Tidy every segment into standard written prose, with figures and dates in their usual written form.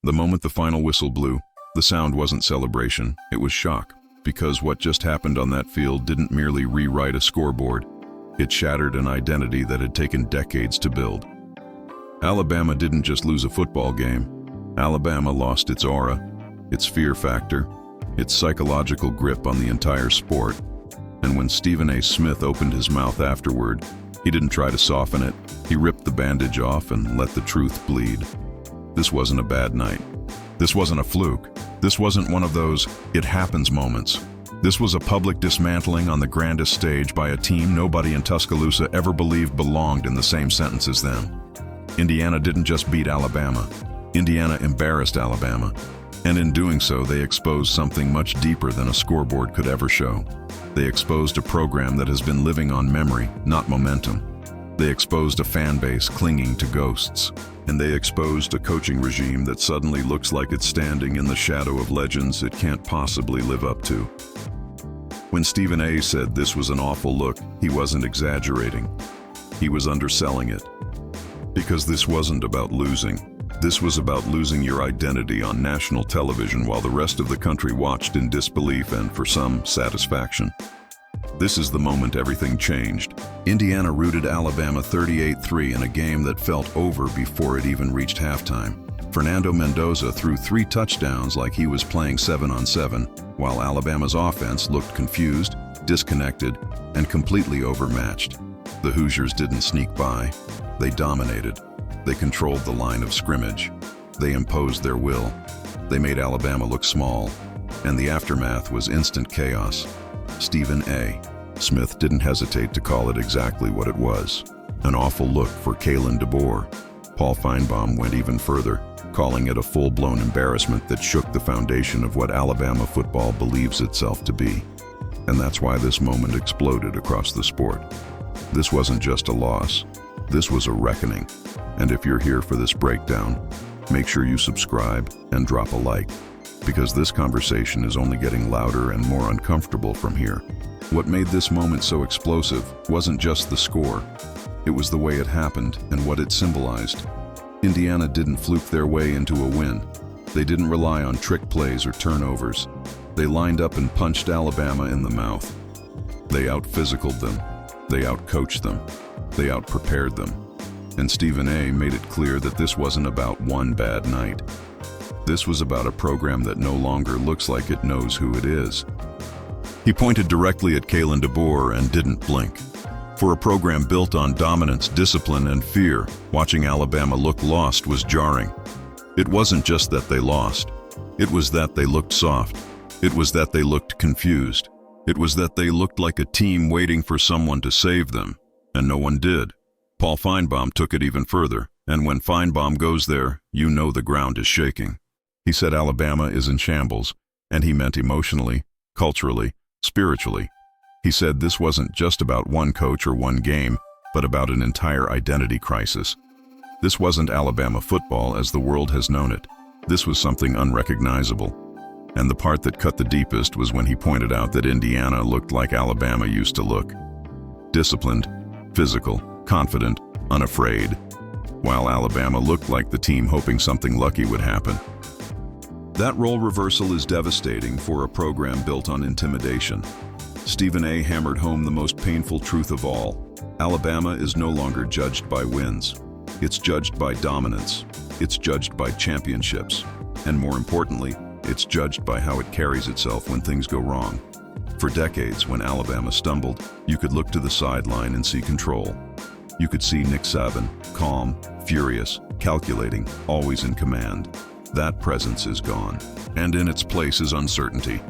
The moment the final whistle blew, the sound wasn't celebration, it was shock, because what just happened on that field didn't merely rewrite a scoreboard, it shattered an identity that had taken decades to build. Alabama didn't just lose a football game. Alabama lost its aura, its fear factor, its psychological grip on the entire sport. And when Stephen A. Smith opened his mouth afterward, he didn't try to soften it. He ripped the bandage off and let the truth bleed. This wasn't a bad night. This wasn't a fluke. This wasn't one of those "it happens" moments. This was a public dismantling on the grandest stage by a team nobody in Tuscaloosa ever believed belonged in the same sentence as them. Indiana didn't just beat Alabama. Indiana embarrassed Alabama. And in doing so, they exposed something much deeper than a scoreboard could ever show. They exposed a program that has been living on memory, not momentum. They exposed a fan base clinging to ghosts. And they exposed a coaching regime that suddenly looks like it's standing in the shadow of legends it can't possibly live up to. When Stephen A. said this was an awful look, he wasn't exaggerating. He was underselling it. Because this wasn't about losing. This was about losing your identity on national television while the rest of the country watched in disbelief and, for some, satisfaction. This is the moment everything changed. Indiana routed Alabama 38-3 in a game that felt over before it even reached halftime. Fernando Mendoza threw 3 touchdowns like he was playing 7-on-7, while Alabama's offense looked confused, disconnected, and completely overmatched. The Hoosiers didn't sneak by. They dominated. They controlled the line of scrimmage. They imposed their will. They made Alabama look small, and the aftermath was instant chaos. Stephen A. Smith didn't hesitate to call it exactly what it was. An awful look for Kalen DeBoer. Paul Finebaum went even further, calling it a full-blown embarrassment that shook the foundation of what Alabama football believes itself to be. And that's why this moment exploded across the sport. This wasn't just a loss. This was a reckoning. And if you're here for this breakdown, make sure you subscribe and drop a like, because this conversation is only getting louder and more uncomfortable from here. What made this moment so explosive wasn't just the score. It was the way it happened and what it symbolized. Indiana didn't fluke their way into a win. They didn't rely on trick plays or turnovers. They lined up and punched Alabama in the mouth. They out-physicaled them. They out-coached them. They out-prepared them. And Stephen A. made it clear that this wasn't about one bad night. This was about a program that no longer looks like it knows who it is. He pointed directly at Kalen DeBoer and didn't blink. For a program built on dominance, discipline, and fear, watching Alabama look lost was jarring. It wasn't just that they lost. It was that they looked soft. It was that they looked confused. It was that they looked like a team waiting for someone to save them, and no one did. Paul Finebaum took it even further, and when Finebaum goes there, you know the ground is shaking. He said Alabama is in shambles, and he meant emotionally, culturally, spiritually. He said this wasn't just about one coach or one game, but about an entire identity crisis. This wasn't Alabama football as the world has known it. This was something unrecognizable. And the part that cut the deepest was when he pointed out that Indiana looked like Alabama used to look. Disciplined, physical, confident, unafraid, while Alabama looked like the team hoping something lucky would happen. That role reversal is devastating for a program built on intimidation. Stephen A. hammered home the most painful truth of all. Alabama is no longer judged by wins. It's judged by dominance. It's judged by championships. And more importantly, it's judged by how it carries itself when things go wrong. For decades, when Alabama stumbled, you could look to the sideline and see control. You could see Nick Saban, calm, furious, calculating, always in command. That presence is gone, and in its place is uncertainty.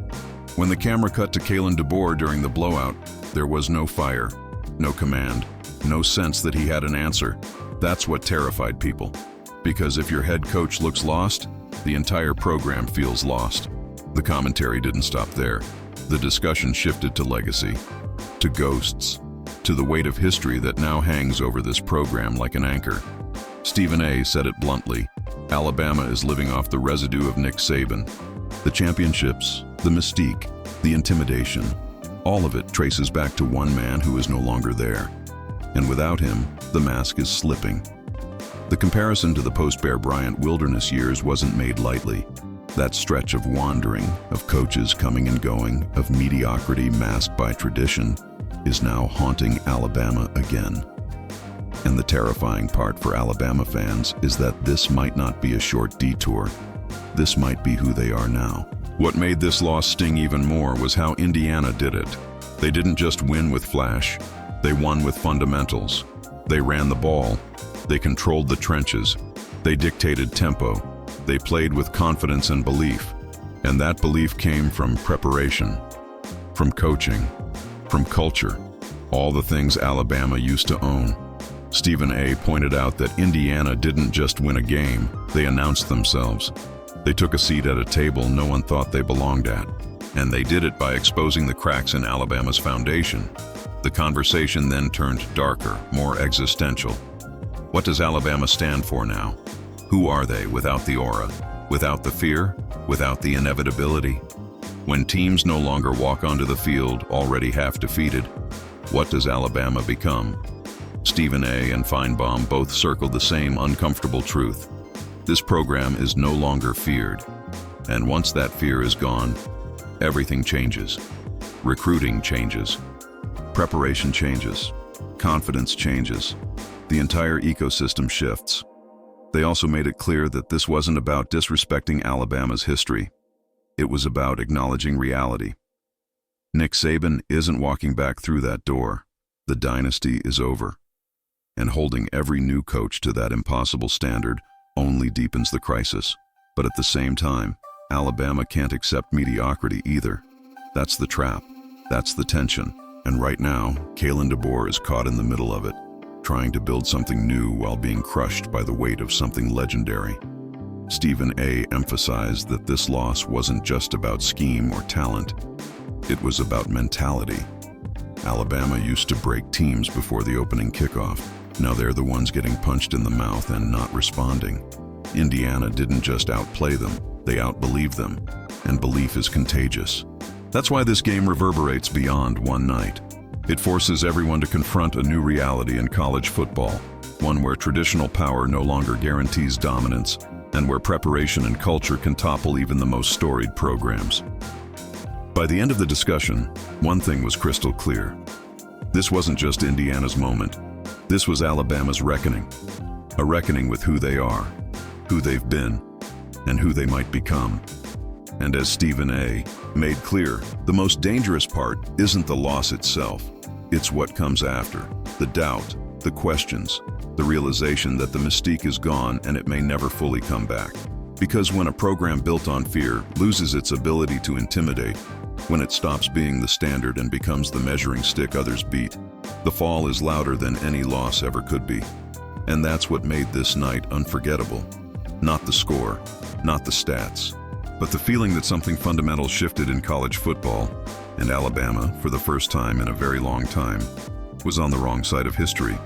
When the camera cut to Kalen DeBoer during the blowout, there was no fire, no command, no sense that he had an answer. That's what terrified people. Because if your head coach looks lost, the entire program feels lost. The commentary didn't stop there. The discussion shifted to legacy, to ghosts, to the weight of history that now hangs over this program like an anchor. Stephen A. said it bluntly. Alabama is living off the residue of Nick Saban. The championships, the mystique, the intimidation, all of it traces back to one man who is no longer there. And without him, the mask is slipping. The comparison to the post-Bear Bryant wilderness years wasn't made lightly. That stretch of wandering, of coaches coming and going, of mediocrity masked by tradition, is now haunting Alabama again. And the terrifying part for Alabama fans is that this might not be a short detour. This might be who they are now. What made this loss sting even more was how Indiana did it. They didn't just win with flash, they won with fundamentals. They ran the ball, they controlled the trenches, they dictated tempo, they played with confidence and belief. And that belief came from preparation, from coaching, from culture, all the things Alabama used to own. Stephen A. pointed out that Indiana didn't just win a game, they announced themselves. They took a seat at a table no one thought they belonged at. And they did it by exposing the cracks in Alabama's foundation. The conversation then turned darker, more existential. What does Alabama stand for now? Who are they without the aura, without the fear, without the inevitability? When teams no longer walk onto the field already half defeated, what does Alabama become? Stephen A. and Finebaum both circled the same uncomfortable truth. This program is no longer feared. And once that fear is gone, everything changes. Recruiting changes. Preparation changes. Confidence changes. The entire ecosystem shifts. They also made it clear that this wasn't about disrespecting Alabama's history. It was about acknowledging reality. Nick Saban isn't walking back through that door. The dynasty is over. And holding every new coach to that impossible standard only deepens the crisis. But at the same time, Alabama can't accept mediocrity either. That's the trap. That's the tension. And right now, Kalen DeBoer is caught in the middle of it, trying to build something new while being crushed by the weight of something legendary. Stephen A. emphasized that this loss wasn't just about scheme or talent. It was about mentality. Alabama used to break teams before the opening kickoff. Now they're the ones getting punched in the mouth and not responding. Indiana didn't just outplay them, they outbelieved them. And belief is contagious. That's why this game reverberates beyond one night. It forces everyone to confront a new reality in college football, one where traditional power no longer guarantees dominance, and where preparation and culture can topple even the most storied programs. By the end of the discussion, one thing was crystal clear. This wasn't just Indiana's moment. This was Alabama's reckoning. A reckoning with who they are, who they've been, and who they might become. And as Stephen A. made clear, the most dangerous part isn't the loss itself. It's what comes after. The doubt, the questions, the realization that the mystique is gone and it may never fully come back. Because when a program built on fear loses its ability to intimidate, when it stops being the standard and becomes the measuring stick others beat, the fall is louder than any loss ever could be. And that's what made this night unforgettable. Not the score, not the stats, but the feeling that something fundamental shifted in college football, and Alabama, for the first time in a very long time, was on the wrong side of history.